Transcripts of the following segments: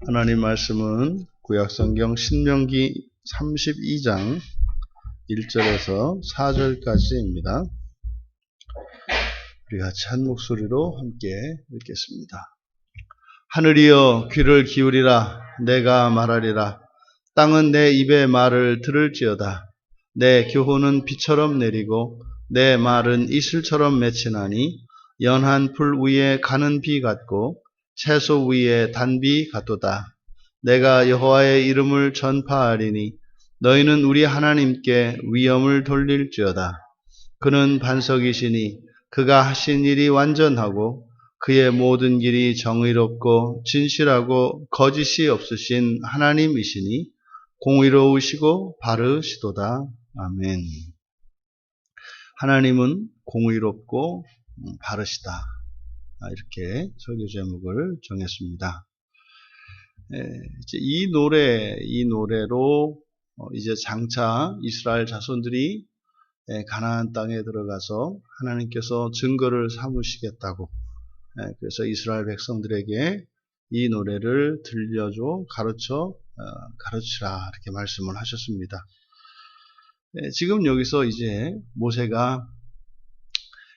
하나님 말씀은 구약성경 신명기 32장 1절에서 4절까지입니다. 우리 같이 한 목소리로 함께 읽겠습니다. 하늘이여 귀를 기울이라. 내가 말하리라. 땅은 내 입의 말을 들을지어다. 내 교훈은 비처럼 내리고 내 말은 이슬처럼 맺히나니 연한 풀 위에 가는 비 같고 채소 위에 단비 같도다. 내가 여호와의 이름을 전파하리니 너희는 우리 하나님께 위엄을 돌릴지어다. 그는 반석이시니 그가 하신 일이 완전하고 그의 모든 길이 정의롭고 진실하고 거짓이 없으신 하나님이시니 공의로우시고 바르시도다. 아멘. 하나님은 공의롭고 바르시다. 이렇게 설교 제목을 정했습니다. 이제 이 노래로 이제 장차 이스라엘 자손들이 가나안 땅에 들어가서 하나님께서 증거를 삼으시겠다고, 그래서 이스라엘 백성들에게 이 노래를 들려줘 가르치라 이렇게 말씀을 하셨습니다. 지금 여기서 이제 모세가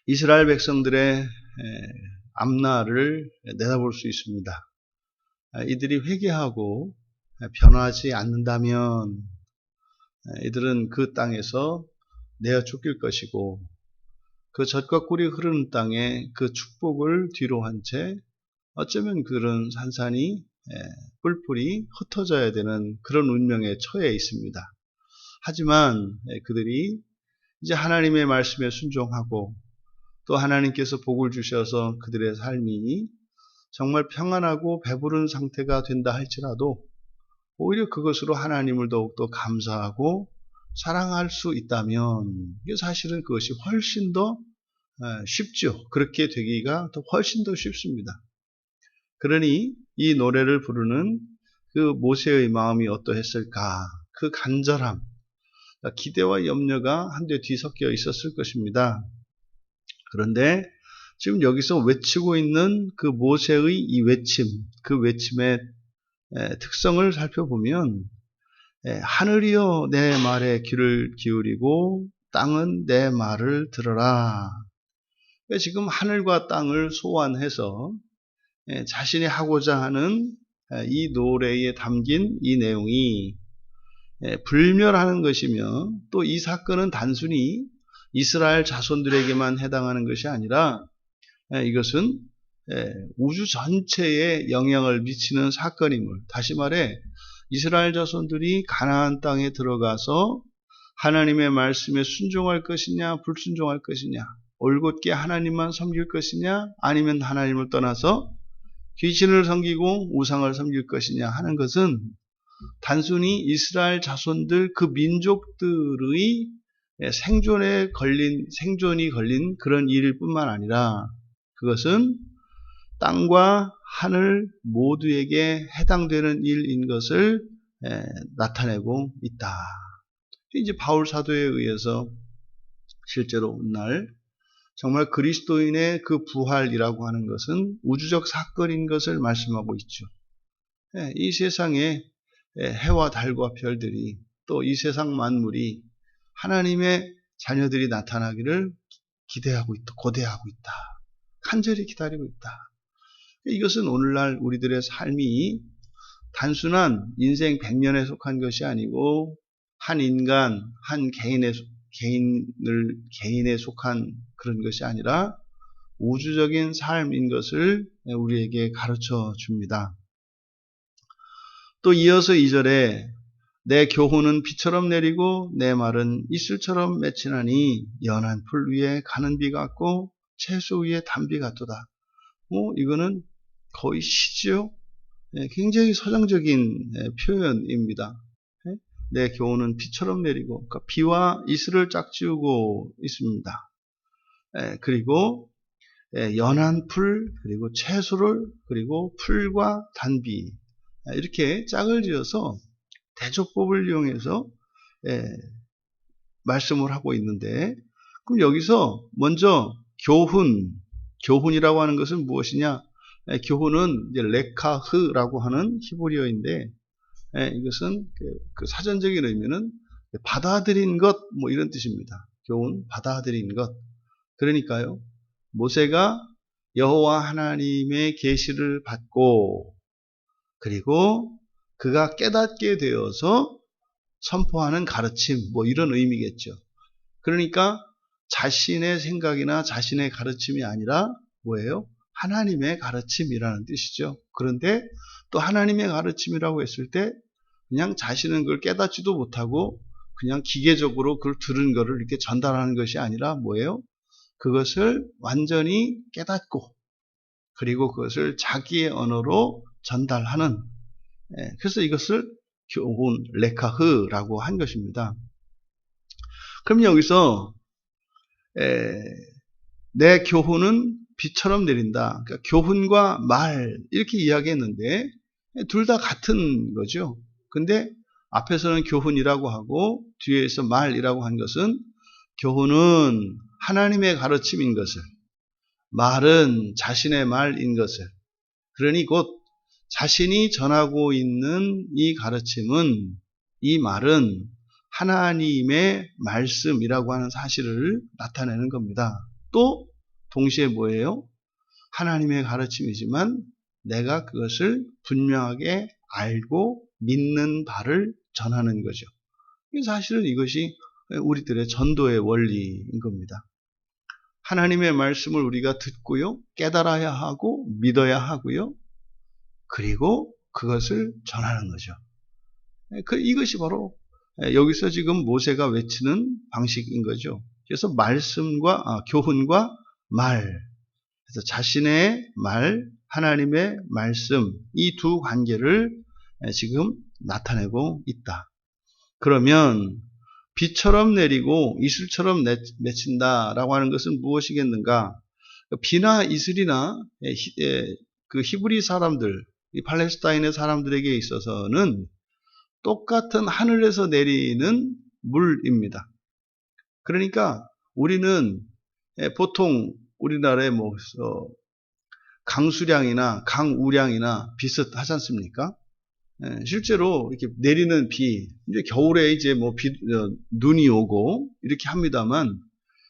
이스라엘 백성들의 앞날을 내다볼 수 있습니다. 이들이 회개하고 변하지 않는다면 이들은 그 땅에서 내어 쫓길 것이고, 그 젖과 꿀이 흐르는 땅에 그 축복을 뒤로 한 채 어쩌면 그런 산산이 뿔뿔이 흩어져야 되는 그런 운명에 처해 있습니다. 하지만 그들이 이제 하나님의 말씀에 순종하고 또 하나님께서 복을 주셔서 그들의 삶이 정말 평안하고 배부른 상태가 된다 할지라도 오히려 그것으로 하나님을 더욱더 감사하고 사랑할 수 있다면 사실은 그것이 훨씬 더 쉽죠. 그렇게 되기가 훨씬 더 쉽습니다. 그러니 이 노래를 부르는 그 모세의 마음이 어떠했을까? 그 간절함, 기대와 염려가 한데 뒤섞여 있었을 것입니다. 그런데 지금 여기서 외치고 있는 그 모세의 이 외침, 그 외침의 특성을 살펴보면 하늘이여 내 말에 귀를 기울이고 땅은 내 말을 들어라. 지금 하늘과 땅을 소환해서 자신이 하고자 하는 이 노래에 담긴 이 내용이 불멸하는 것이며, 또 이 사건은 단순히 이스라엘 자손들에게만 해당하는 것이 아니라 이것은 우주 전체에 영향을 미치는 사건임을, 다시 말해 이스라엘 자손들이 가나안 땅에 들어가서 하나님의 말씀에 순종할 것이냐 불순종할 것이냐, 올곧게 하나님만 섬길 것이냐 아니면 하나님을 떠나서 귀신을 섬기고 우상을 섬길 것이냐 하는 것은 단순히 이스라엘 자손들 그 민족들의 생존이 걸린 그런 일일 뿐만 아니라 그것은 땅과 하늘 모두에게 해당되는 일인 것을 나타내고 있다. 이제 바울 사도에 의해서 실제로 오늘 정말 그리스도인의 그 부활이라고 하는 것은 우주적 사건인 것을 말씀하고 있죠. 이 세상에 해와 달과 별들이, 또 이 세상 만물이 하나님의 자녀들이 나타나기를 기대하고 있다, 고대하고 있다, 간절히 기다리고 있다. 이것은 오늘날 우리들의 삶이 단순한 인생 100년에 속한 것이 아니고 한 인간, 한 개인에 속한 그런 것이 아니라 우주적인 삶인 것을 우리에게 가르쳐 줍니다. 또 이어서 2절에 내 교훈은 비처럼 내리고 내 말은 이슬처럼 맺히나니 연한 풀 위에 가는 비 같고 채소 위에 단비 같도다. 이거는 거의 시죠. 굉장히 서정적인 표현입니다. 내 교훈은 비처럼 내리고, 그러니까 비와 이슬을 짝지우고 있습니다. 그리고 연한 풀, 그리고 채소를, 그리고 풀과 단비, 이렇게 짝을 지어서 대조법을 이용해서 말씀을 하고 있는데, 그럼 여기서 먼저 교훈이라고 하는 것은 무엇이냐? 교훈은 이제 레카흐라고 하는 히브리어인데, 이것은 그 사전적인 의미는 받아들인 것, 뭐 이런 뜻입니다. 교훈, 받아들인 것. 그러니까요, 모세가 여호와 하나님의 계시를 받고, 그리고 그가 깨닫게 되어서 선포하는 가르침, 뭐 이런 의미겠죠. 그러니까 자신의 생각이나 자신의 가르침이 아니라 뭐예요? 하나님의 가르침이라는 뜻이죠. 그런데 또 하나님의 가르침이라고 했을 때 그냥 자신은 그걸 깨닫지도 못하고 그냥 기계적으로 그걸 들은 거를 이렇게 전달하는 것이 아니라 뭐예요? 그것을 완전히 깨닫고 그리고 그것을 자기의 언어로 전달하는, 그래서 이것을 교훈 레카흐라고 한 것입니다. 그럼 여기서 내 교훈은 비처럼 내린다. 그러니까 교훈과 말 이렇게 이야기했는데 둘 다 같은 거죠. 근데 앞에서는 교훈이라고 하고 뒤에서 말이라고 한 것은 교훈은 하나님의 가르침인 것을, 말은 자신의 말인 것을, 그러니 곧 자신이 전하고 있는 이 가르침은, 이 말은 하나님의 말씀이라고 하는 사실을 나타내는 겁니다. 또 동시에 뭐예요? 하나님의 가르침이지만 내가 그것을 분명하게 알고 믿는 바를 전하는 거죠. 사실은 이것이 우리들의 전도의 원리인 겁니다. 하나님의 말씀을 우리가 듣고요, 깨달아야 하고 믿어야 하고요, 그리고 그것을 전하는 거죠. 이것이 바로 여기서 지금 모세가 외치는 방식인 거죠. 그래서 교훈과 말, 그래서 자신의 말, 하나님의 말씀, 이 두 관계를 지금 나타내고 있다. 그러면 비처럼 내리고 이슬처럼 맺힌다라고 하는 것은 무엇이겠는가? 비나 이슬이나 그 히브리 사람들, 이 팔레스타인의 사람들에게 있어서는 똑같은 하늘에서 내리는 물입니다. 그러니까 우리는 보통 우리나라의 강수량이나 강우량이나 비슷하지 않습니까? 실제로 이렇게 내리는 비, 이제 겨울에 이제 눈이 오고 이렇게 합니다만,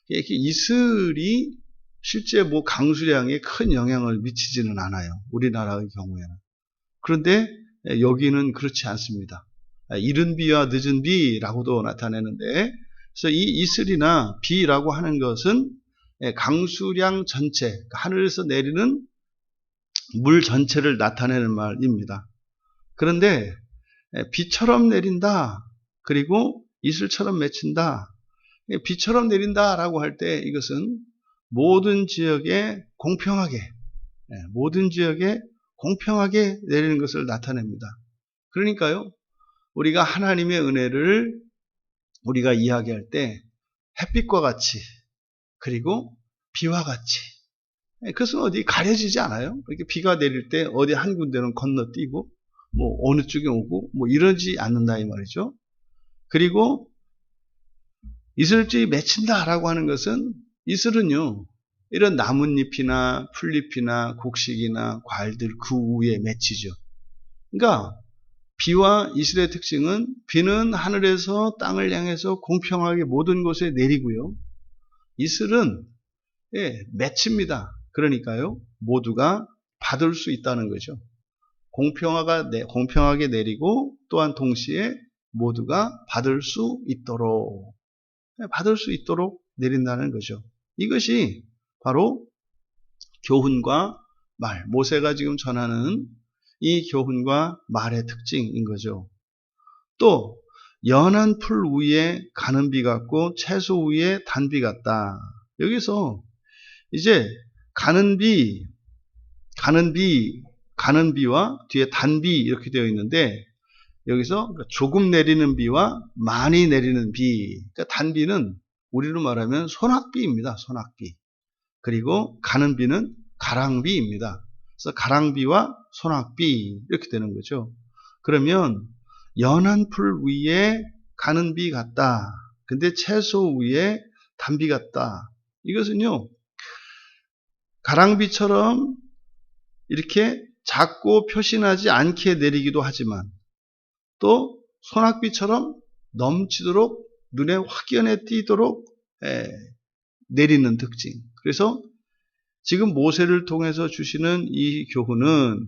이렇게 이슬이 실제 강수량에 큰 영향을 미치지는 않아요. 우리나라의 경우에는. 그런데 여기는 그렇지 않습니다. 이른 비와 늦은 비라고도 나타내는데, 그래서 이 이슬이나 비라고 하는 것은 강수량 전체, 하늘에서 내리는 물 전체를 나타내는 말입니다. 그런데 비처럼 내린다, 그리고 이슬처럼 맺힌다. 비처럼 내린다라고 할 때 이것은 모든 지역에 공평하게 내리는 것을 나타냅니다. 그러니까요, 우리가 하나님의 은혜를 우리가 이야기할 때 햇빛과 같이, 그리고 비와 같이, 그것은 어디 가려지지 않아요. 이렇게 비가 내릴 때 어디 한 군데는 건너뛰고 어느 쪽에 오고 이러지 않는다 이 말이죠. 그리고 이슬줄이 맺힌다라고 하는 것은, 이슬은요, 이런 나뭇잎이나 풀잎이나 곡식이나 과일들 그 위에 맺히죠. 그러니까 비와 이슬의 특징은, 비는 하늘에서 땅을 향해서 공평하게 모든 곳에 내리고요, 이슬은 맺힙니다. 그러니까요, 모두가 받을 수 있다는 거죠. 공평하게 내리고 또한 동시에 모두가 받을 수 있도록 내린다는 거죠. 이것이 바로 교훈과 말, 모세가 지금 전하는 이 교훈과 말의 특징인 거죠. 또 연한 풀 위에 가는 비 같고 채소 위에 단비 같다. 여기서 이제 가는 비와 뒤에 단비 이렇게 되어 있는데, 여기서 조금 내리는 비와 많이 내리는 비, 그러니까 단비는 우리로 말하면 소낙비입니다. 소낙비. 그리고 가는 비는 가랑비입니다. 그래서 가랑비와 소낙비 이렇게 되는 거죠. 그러면 연한 풀 위에 가는 비 같다. 근데 채소 위에 단비 같다. 이것은요, 가랑비처럼 이렇게 작고 표신하지 않게 내리기도 하지만 또 소낙비처럼 넘치도록 눈에 확연해 띄도록 내리는 특징. 그래서 지금 모세를 통해서 주시는 이 교훈은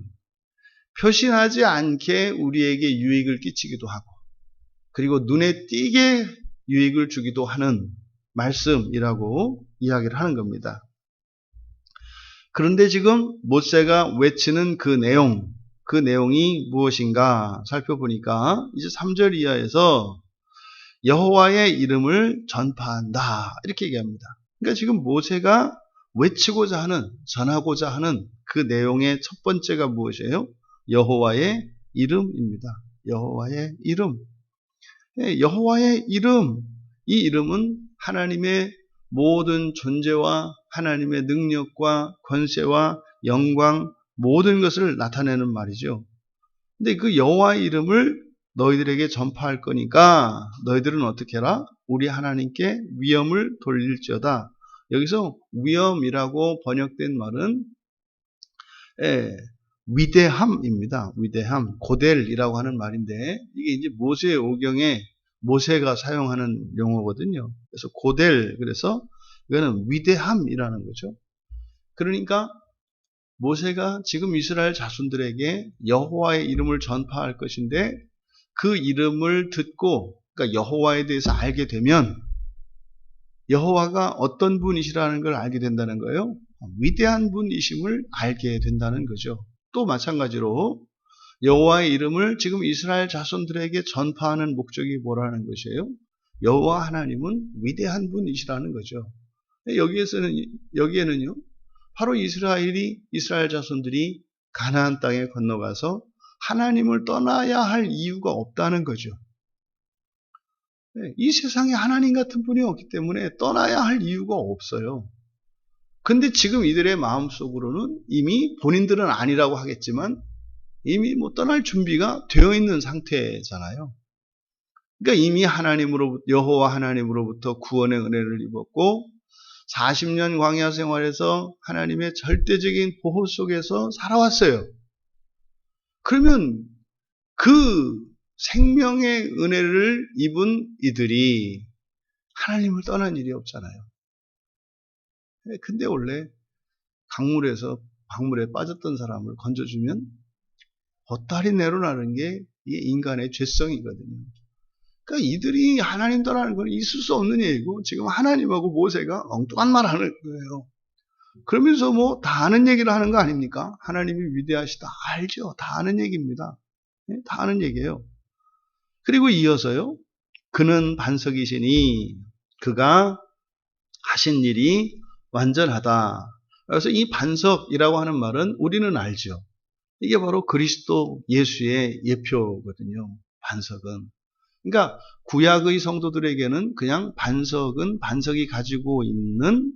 표신하지 않게 우리에게 유익을 끼치기도 하고 그리고 눈에 띄게 유익을 주기도 하는 말씀이라고 이야기를 하는 겁니다. 그런데 지금 모세가 외치는 그 내용이 무엇인가 살펴보니까 이제 3절 이하에서 여호와의 이름을 전파한다 이렇게 얘기합니다. 그러니까 지금 모세가 외치고자 하는, 전하고자 하는 그 내용의 첫 번째가 무엇이에요? 여호와의 이름입니다. 여호와의 이름. 여호와의 이름. 이 이름은 하나님의 모든 존재와 하나님의 능력과 권세와 영광 모든 것을 나타내는 말이죠. 근데 그 여호와의 이름을 너희들에게 전파할 거니까 너희들은 어떻게 해라? 우리 하나님께 위엄을 돌릴지어다. 여기서 위엄이라고 번역된 말은 위대함입니다. 위대함, 고델이라고 하는 말인데 이게 이제 모세 오경에 모세가 사용하는 용어거든요. 그래서 고델, 그래서 이거는 위대함이라는 거죠. 그러니까 모세가 지금 이스라엘 자손들에게 여호와의 이름을 전파할 것인데 그 이름을 듣고 그러니까 여호와에 대해서 알게 되면 여호와가 어떤 분이시라는 걸 알게 된다는 거예요. 위대한 분이심을 알게 된다는 거죠. 또 마찬가지로 여호와의 이름을 지금 이스라엘 자손들에게 전파하는 목적이 뭐라는 것이에요? 여호와 하나님은 위대한 분이시라는 거죠. 여기에는요, 바로 이스라엘 자손들이 가나안 땅에 건너가서 하나님을 떠나야 할 이유가 없다는 거죠. 이 세상에 하나님 같은 분이 없기 때문에 떠나야 할 이유가 없어요. 근데 지금 이들의 마음속으로는 이미 본인들은 아니라고 하겠지만 이미 떠날 준비가 되어 있는 상태잖아요. 그러니까 이미 여호와 하나님으로부터 구원의 은혜를 입었고 40년 광야 생활에서 하나님의 절대적인 보호 속에서 살아왔어요. 그러면 그 생명의 은혜를 입은 이들이 하나님을 떠난 일이 없잖아요. 근데 원래 박물에 빠졌던 사람을 건져주면 보따리 내려나는 게 이게 인간의 죄성이거든요. 그러니까 이들이 하나님 떠나는 건 있을 수 없는 얘기고 지금 하나님하고 모세가 엉뚱한 말 하는 거예요. 그러면서 다 아는 얘기를 하는 거 아닙니까? 하나님이 위대하시다. 알죠. 다 아는 얘기입니다. 다 아는 얘기예요. 그리고 이어서요. 그는 반석이시니 그가 하신 일이 완전하다. 그래서 이 반석이라고 하는 말은 우리는 알죠. 이게 바로 그리스도 예수의 예표거든요. 반석은. 그러니까 구약의 성도들에게는 그냥 반석이 가지고 있는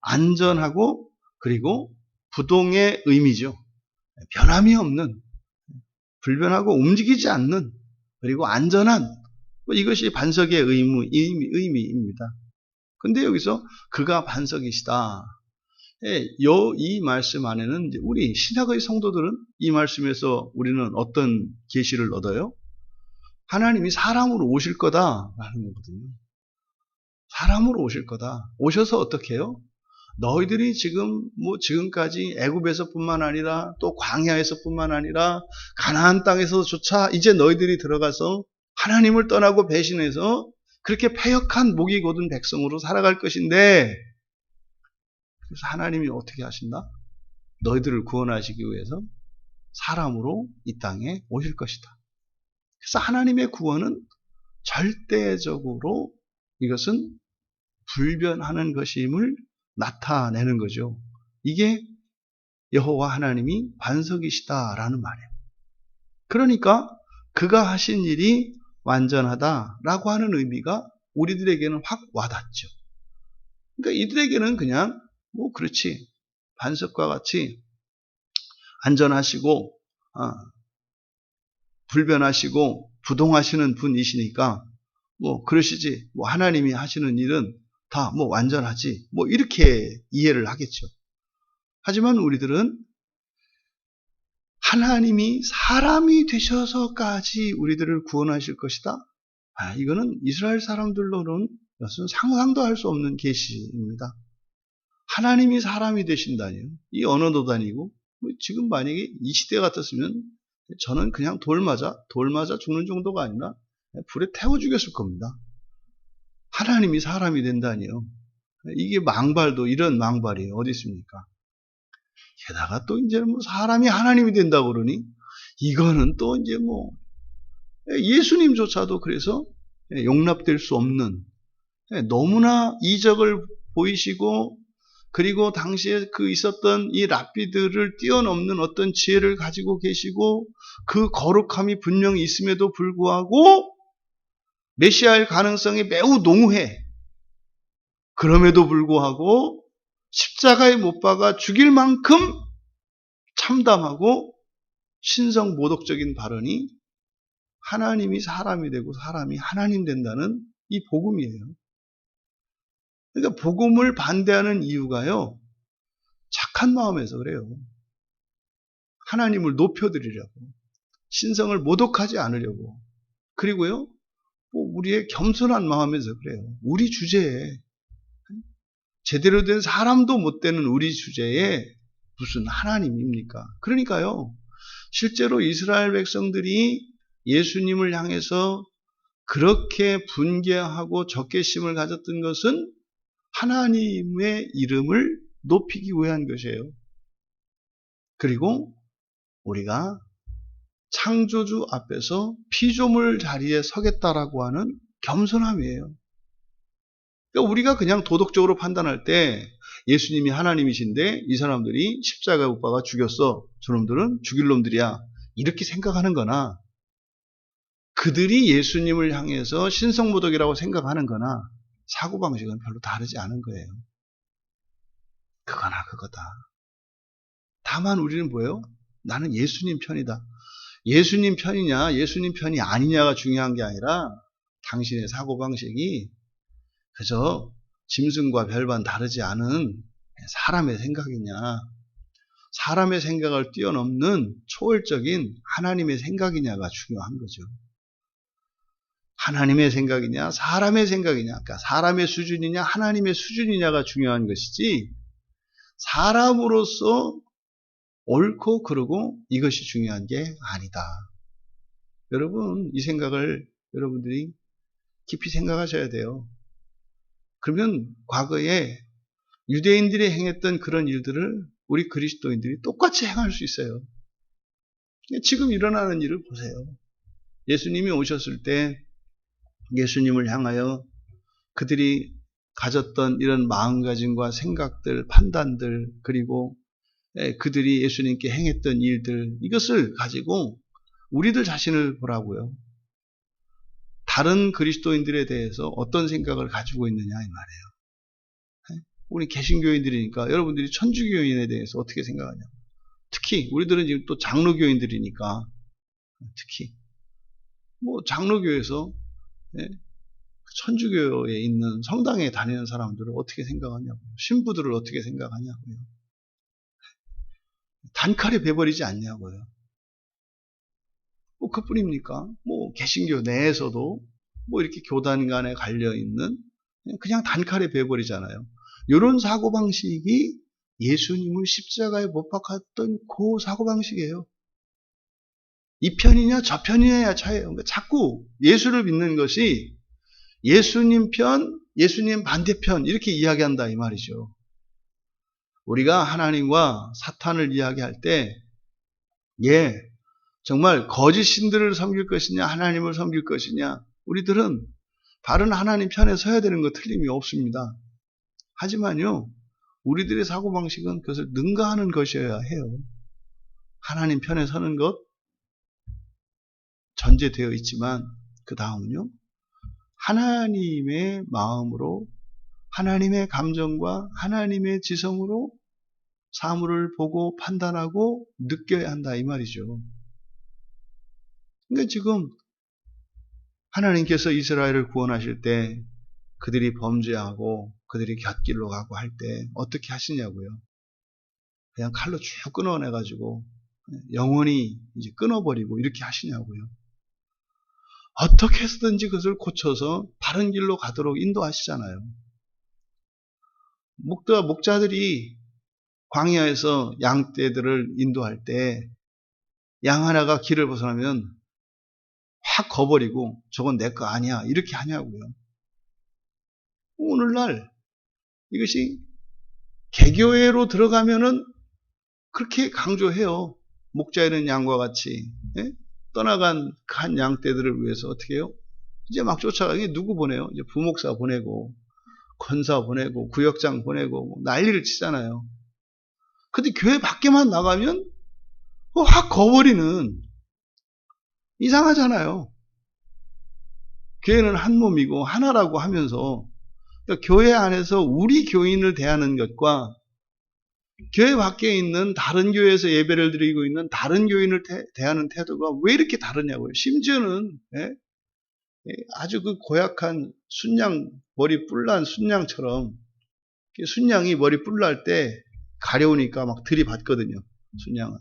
안전하고 그리고 부동의 의미죠. 변함이 없는, 불변하고 움직이지 않는, 그리고 안전한, 이것이 반석의 의미입니다. 근데 여기서 그가 반석이시다. 이 말씀 안에는 우리 신약의 성도들은 이 말씀에서 우리는 어떤 계시를 얻어요? 하나님이 사람으로 오실 거다라는 거거든요. 사람으로 오실 거다. 오셔서 어떻게 해요? 너희들이 지금까지 애굽에서뿐만 아니라 또 광야에서뿐만 아니라 가나안 땅에서조차 이제 너희들이 들어가서 하나님을 떠나고 배신해서 그렇게 패역한 목이 곧은 백성으로 살아갈 것인데 그래서 하나님이 어떻게 하신다? 너희들을 구원하시기 위해서 사람으로 이 땅에 오실 것이다. 그래서 하나님의 구원은 절대적으로 이것은 불변하는 것임을 나타내는 거죠. 이게 여호와 하나님이 반석이시다라는 말이에요. 그러니까 그가 하신 일이 완전하다라고 하는 의미가 우리들에게는 확 와닿죠. 그러니까 이들에게는 그냥 그렇지, 반석과 같이 안전하시고 불변하시고 부동하시는 분이시니까 그러시지, 하나님이 하시는 일은 다 완전하지, 이렇게 이해를 하겠죠. 하지만 우리들은 하나님이 사람이 되셔서까지 우리들을 구원하실 것이다. 이거는 이스라엘 사람들로는 이것은 상상도 할 수 없는 계시입니다. 하나님이 사람이 되신다니요. 이 언어도 다니고 지금 만약에 이 시대 같았으면 저는 그냥 돌 맞아 죽는 정도가 아니라 불에 태워 죽였을 겁니다. 하나님이 사람이 된다니요. 이게 망발도 이런 망발이 어디 있습니까? 게다가 또 이제 뭐 사람이 하나님이 된다고 그러니 이거는 또 이제 뭐 예수님조차도 그래서 용납될 수 없는 너무나 이적을 보이시고 그리고 당시에 그 있었던 이 랍비들을 뛰어넘는 어떤 지혜를 가지고 계시고 그 거룩함이 분명히 있음에도 불구하고 메시아일 가능성이 매우 농후해. 그럼에도 불구하고 십자가에 못 박아 죽일 만큼 참담하고 신성모독적인 발언이 하나님이 사람이 되고 사람이 하나님 된다는 이 복음이에요. 그러니까 복음을 반대하는 이유가요. 착한 마음에서 그래요. 하나님을 높여드리려고. 신성을 모독하지 않으려고. 그리고요. 우리의 겸손한 마음에서 그래요. 우리 주제에 제대로 된 사람도 못 되는 우리 주제에 무슨 하나님입니까? 그러니까요. 실제로 이스라엘 백성들이 예수님을 향해서 그렇게 분개하고 적개심을 가졌던 것은 하나님의 이름을 높이기 위한 것이에요. 그리고 우리가 창조주 앞에서 피조물 자리에 서겠다라고 하는 겸손함이에요. 그러니까 우리가 그냥 도덕적으로 판단할 때 예수님이 하나님이신데 이 사람들이 십자가에 못 박아 죽였어. 저놈들은 죽일 놈들이야. 이렇게 생각하는 거나 그들이 예수님을 향해서 신성모독이라고 생각하는 거나 사고방식은 별로 다르지 않은 거예요. 그거나 그거다. 다만 우리는 뭐예요? 나는 예수님 편이다. 예수님 편이냐 예수님 편이 아니냐가 중요한 게 아니라 당신의 사고방식이 그저 짐승과 별반 다르지 않은 사람의 생각이냐 사람의 생각을 뛰어넘는 초월적인 하나님의 생각이냐가 중요한 거죠. 하나님의 생각이냐 사람의 생각이냐 그러니까 사람의 수준이냐 하나님의 수준이냐가 중요한 것이지 사람으로서 옳고 그르고 이것이 중요한 게 아니다. 여러분 이 생각을 여러분들이 깊이 생각하셔야 돼요. 그러면 과거에 유대인들이 행했던 그런 일들을 우리 그리스도인들이 똑같이 행할 수 있어요. 지금 일어나는 일을 보세요. 예수님이 오셨을 때 예수님을 향하여 그들이 가졌던 이런 마음가짐과 생각들, 판단들 그리고 그들이 예수님께 행했던 일들 이것을 가지고 우리들 자신을 보라고요. 다른 그리스도인들에 대해서 어떤 생각을 가지고 있느냐 이 말이에요. 우리 개신교인들이니까 여러분들이 천주교인에 대해서 어떻게 생각하냐. 특히 우리들은 지금 또 장로교인들이니까 특히 뭐 장로교에서 천주교에 있는 성당에 다니는 사람들을 어떻게 생각하냐고요. 신부들을 어떻게 생각하냐고요. 단칼에 베버리지 않냐고요. 뭐 그뿐입니까? 뭐 개신교 내에서도 뭐 이렇게 교단 간에 갈려 있는 그냥 단칼에 베버리잖아요. 이런 사고방식이 예수님을 십자가에 못 박았던 그 사고방식이에요. 이 편이냐 저 편이냐 차이예요. 그러니까 자꾸 예수를 믿는 것이 예수님 편, 예수님 반대편 이렇게 이야기한다 이 말이죠. 우리가 하나님과 사탄을 이야기할 때 정말 거짓 신들을 섬길 것이냐 하나님을 섬길 것이냐 우리들은 바른 하나님 편에 서야 되는 거 틀림이 없습니다. 하지만요 우리들의 사고방식은 그것을 능가하는 것이어야 해요. 하나님 편에 서는 것 전제되어 있지만 그 다음은요 하나님의 마음으로 하나님의 감정과 하나님의 지성으로 사물을 보고 판단하고 느껴야 한다 이 말이죠. 그러니까 지금 하나님께서 이스라엘을 구원하실 때 그들이 범죄하고 그들이 곁길로 가고 할 때 어떻게 하시냐고요. 그냥 칼로 쭉 끊어내가지고 영원히 이제 끊어버리고 이렇게 하시냐고요. 어떻게 해서든지 그것을 고쳐서 바른 길로 가도록 인도하시잖아요. 목자들이 광야에서 양떼들을 인도할 때 양 하나가 길을 벗어나면 확 거버리고 저건 내 거 아니야 이렇게 하냐고요. 오늘날 이것이 개교회로 들어가면은 그렇게 강조해요. 목자 있는 양과 같이 떠나간 한 양떼들을 위해서 어떻게 해요? 이제 막 쫓아가게 누구 보내요? 이제 부목사 보내고 권사 보내고 구역장 보내고 난리를 치잖아요. 근데 교회 밖에만 나가면 확 거버리는 이상하잖아요. 교회는 한 몸이고 하나라고 하면서 그러니까 교회 안에서 우리 교인을 대하는 것과 교회 밖에 있는 다른 교회에서 예배를 드리고 있는 다른 교인을 대하는 태도가 왜 이렇게 다르냐고요. 심지어는 아주 그 고약한 순양 머리 뿔난 순양처럼 순양이 머리 뿔날 때 가려우니까 막 들이받거든요. 순양은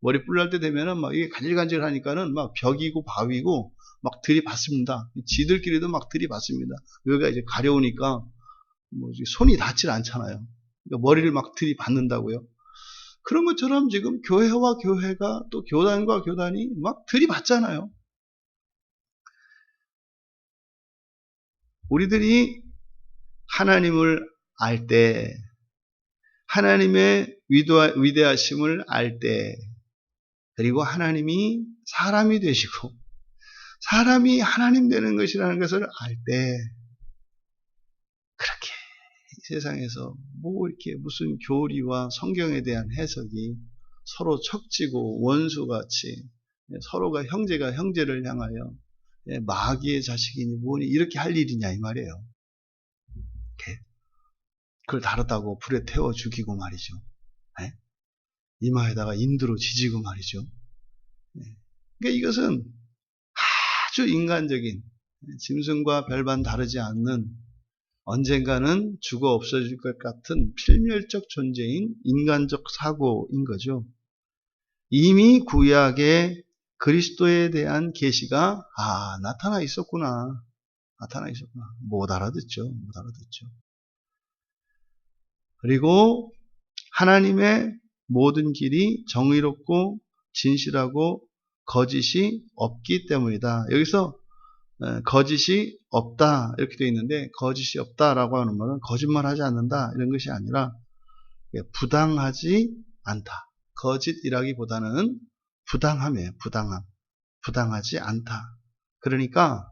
머리 뿔날 때 되면은 막 이게 간질간질 하니까는 막 벽이고 바위고 막 들이받습니다. 지들끼리도 막 들이받습니다. 여기가 이제 가려우니까 뭐 손이 닿질 않잖아요. 그러니까 머리를 막 들이받는다고요. 그런 것처럼 지금 교회와 교회가 또 교단과 교단이 막 들이받잖아요. 우리들이 하나님을 알 때, 하나님의 위대하심을 알 때, 그리고 하나님이 사람이 되시고 사람이 하나님 되는 것이라는 것을 알 때, 그렇게 이 세상에서 뭐 이렇게 무슨 교리와 성경에 대한 해석이 서로 척지고 원수같이 서로가 형제가 형제를 향하여 마귀의 자식이니 뭐니 이렇게 할 일이냐 이 말이에요. 그걸 다르다고 불에 태워 죽이고 말이죠. 이마에다가 인두로 지지고 말이죠. 그러니까 이것은 아주 인간적인 짐승과 별반 다르지 않는 언젠가는 죽어 없어질 것 같은 필멸적 존재인 인간적 사고인 거죠. 이미 구약에 그리스도에 대한 계시가 나타나 있었구나. 못 알아듣죠. 그리고 하나님의 모든 길이 정의롭고 진실하고 거짓이 없기 때문이다. 여기서 거짓이 없다 이렇게 되어 있는데 거짓이 없다라고 하는 말은 거짓말하지 않는다 이런 것이 아니라 부당하지 않다. 거짓이라기보다는 부당함이에요. 부당하지 않다. 그러니까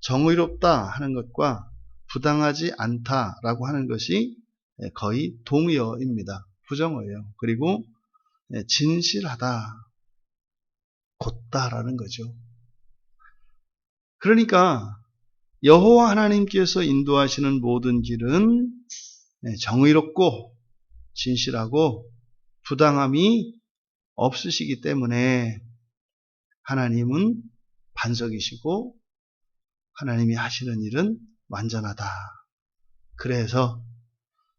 정의롭다 하는 것과 부당하지 않다라고 하는 것이 거의 동의어입니다. 부정어예요. 그리고 진실하다, 곧다라는 거죠. 그러니까 여호와 하나님께서 인도하시는 모든 길은 정의롭고 진실하고 부당함이 없으시기 때문에 하나님은 반석이시고 하나님이 하시는 일은 완전하다. 그래서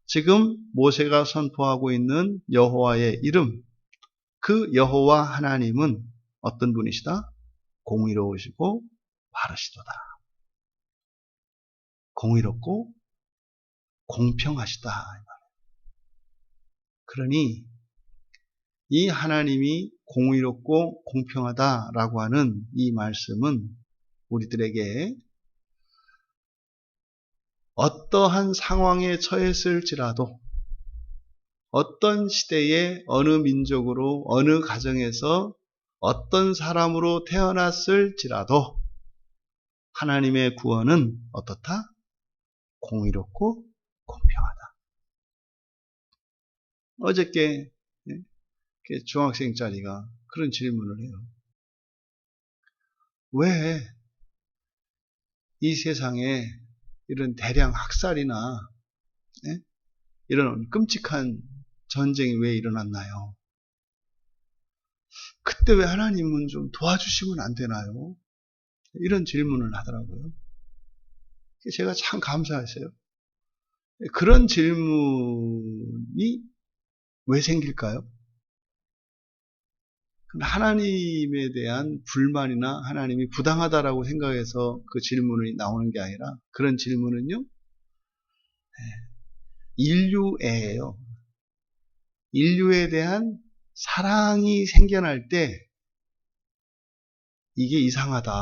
지금 모세가 선포하고 있는 여호와의 이름, 그 여호와 하나님은 어떤 분이시다? 공의로우시고 바르시도다. 공의롭고 공평하시다. 그러니 이 하나님이 공의롭고 공평하다라고 하는 이 말씀은 우리들에게 어떠한 상황에 처했을지라도 어떤 시대에 어느 민족으로 어느 가정에서 어떤 사람으로 태어났을지라도 하나님의 구원은 어떻다? 공의롭고 공평하다. 어저께 중학생짜리가 그런 질문을 해요. 왜 이 세상에 이런 대량 학살이나 이런 끔찍한 전쟁이 왜 일어났나요? 그때 왜 하나님은 좀 도와주시면 안 되나요? 이런 질문을 하더라고요. 제가 참 감사했어요. 그런 질문이 왜 생길까요? 하나님에 대한 불만이나 하나님이 부당하다라고 생각해서 그 질문이 나오는 게 아니라 그런 질문은요, 인류애예요. 인류에 대한 사랑이 생겨날 때 이게 이상하다.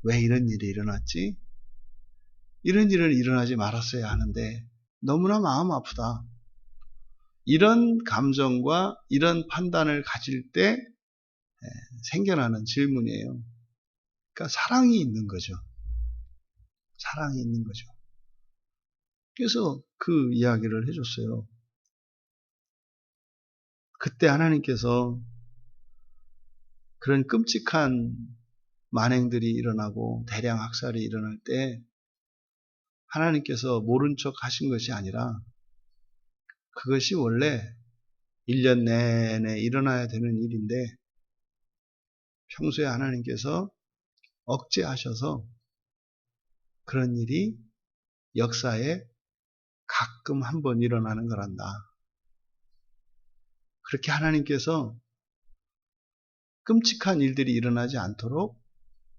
왜 이런 일이 일어났지? 이런 일은 일어나지 말았어야 하는데 너무나 마음 아프다. 이런 감정과 이런 판단을 가질 때 생겨나는 질문이에요. 그러니까 사랑이 있는 거죠. 사랑이 있는 거죠. 그래서 그 이야기를 해줬어요. 그때 하나님께서 그런 끔찍한 만행들이 일어나고 대량 학살이 일어날 때 하나님께서 모른 척 하신 것이 아니라 그것이 원래 1년 내내 일어나야 되는 일인데 평소에 하나님께서 억제하셔서 그런 일이 역사에 가끔 한 번 일어나는 거란다. 그렇게 하나님께서 끔찍한 일들이 일어나지 않도록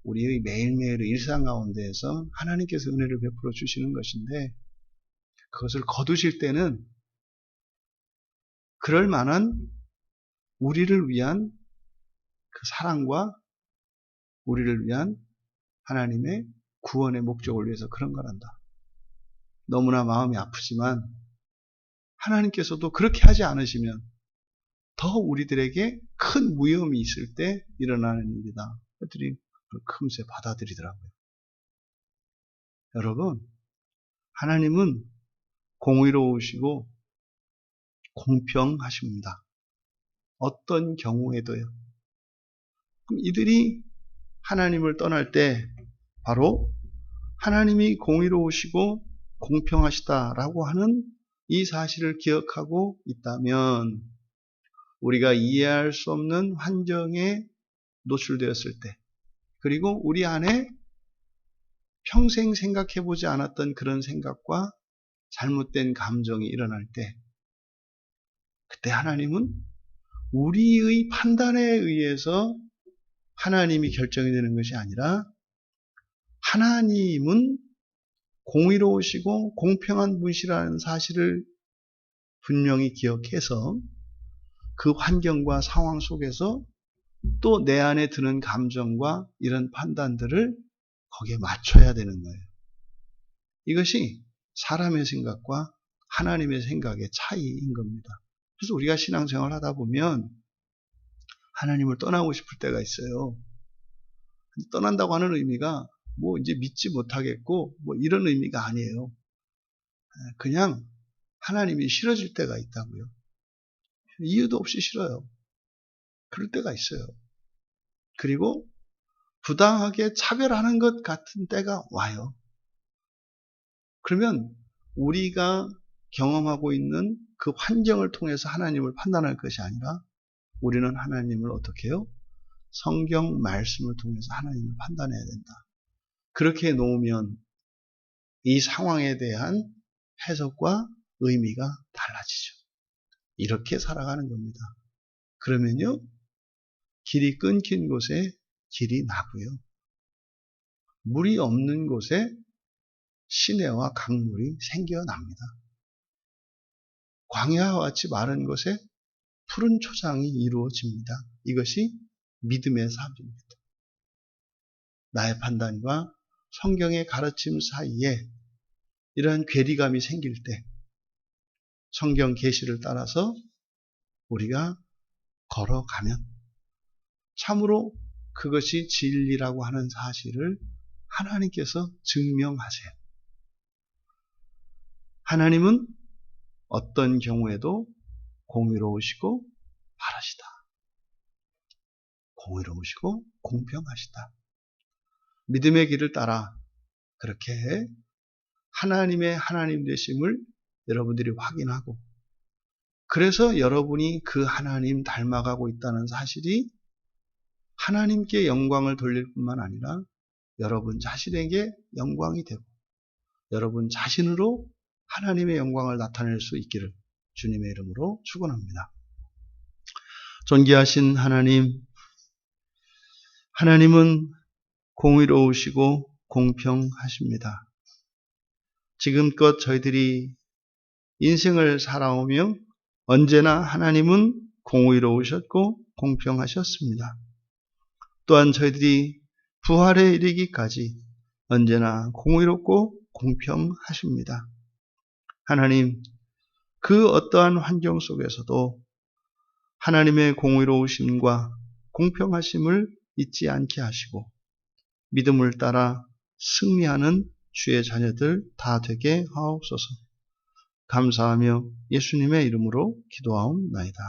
우리의 매일매일의 일상 가운데에서 하나님께서 은혜를 베풀어 주시는 것인데 그것을 거두실 때는 그럴 만한 우리를 위한 그 사랑과 우리를 위한 하나님의 구원의 목적을 위해서 그런 거란다. 너무나 마음이 아프지만 하나님께서도 그렇게 하지 않으시면 더 우리들에게 큰 위험이 있을 때 일어나는 일이다. 그들이 금세 받아들이더라고요. 여러분, 하나님은 공의로우시고 공평하십니다. 어떤 경우에도요. 그럼 이들이 하나님을 떠날 때 바로 하나님이 공의로우시고 공평하시다라고 하는 이 사실을 기억하고 있다면 우리가 이해할 수 없는 환경에 노출되었을 때 그리고 우리 안에 평생 생각해보지 않았던 그런 생각과 잘못된 감정이 일어날 때 그때 하나님은 우리의 판단에 의해서 하나님이 결정이 되는 것이 아니라 하나님은 공의로우시고 공평한 분이시라는 사실을 분명히 기억해서 그 환경과 상황 속에서 또 내 안에 드는 감정과 이런 판단들을 거기에 맞춰야 되는 거예요. 이것이 사람의 생각과 하나님의 생각의 차이인 겁니다. 그래서 우리가 신앙생활 하다 보면 하나님을 떠나고 싶을 때가 있어요. 떠난다고 하는 의미가 뭐 이제 믿지 못하겠고 뭐 이런 의미가 아니에요. 그냥 하나님이 싫어질 때가 있다고요. 이유도 없이 싫어요. 그럴 때가 있어요. 그리고 부당하게 차별하는 것 같은 때가 와요. 그러면 우리가 경험하고 있는 그 환경을 통해서 하나님을 판단할 것이 아니라 우리는 하나님을 어떻게 해요? 성경 말씀을 통해서 하나님을 판단해야 된다. 그렇게 놓으면 이 상황에 대한 해석과 의미가 달라지죠. 이렇게 살아가는 겁니다. 그러면요, 길이 끊긴 곳에 길이 나고요. 물이 없는 곳에 시내와 강물이 생겨납니다. 광야와 같이 마른 곳에 푸른 초장이 이루어집니다. 이것이 믿음의 삶입니다. 나의 판단과 성경의 가르침 사이에 이러한 괴리감이 생길 때 성경 계시를 따라서 우리가 걸어가면 참으로 그것이 진리라고 하는 사실을 하나님께서 증명하세요. 하나님은 어떤 경우에도 공의로우시고 바라시다. 공의로우시고 공평하시다. 믿음의 길을 따라 그렇게 하나님의 하나님 되심을 여러분들이 확인하고 그래서 여러분이 그 하나님 닮아가고 있다는 사실이 하나님께 영광을 돌릴 뿐만 아니라 여러분 자신에게 영광이 되고 여러분 자신으로 하나님의 영광을 나타낼 수 있기를 주님의 이름으로 축원합니다. 존귀하신 하나님, 하나님은 공의로우시고 공평하십니다. 지금껏 저희들이 인생을 살아오며 언제나 하나님은 공의로우셨고 공평하셨습니다. 또한 저희들이 부활에 이르기까지 언제나 공의롭고 공평하십니다. 하나님, 그 어떠한 환경 속에서도 하나님의 공의로우심과 공평하심을 잊지 않게 하시고 믿음을 따라 승리하는 주의 자녀들 다 되게 하옵소서. 감사하며 예수님의 이름으로 기도하옵나이다.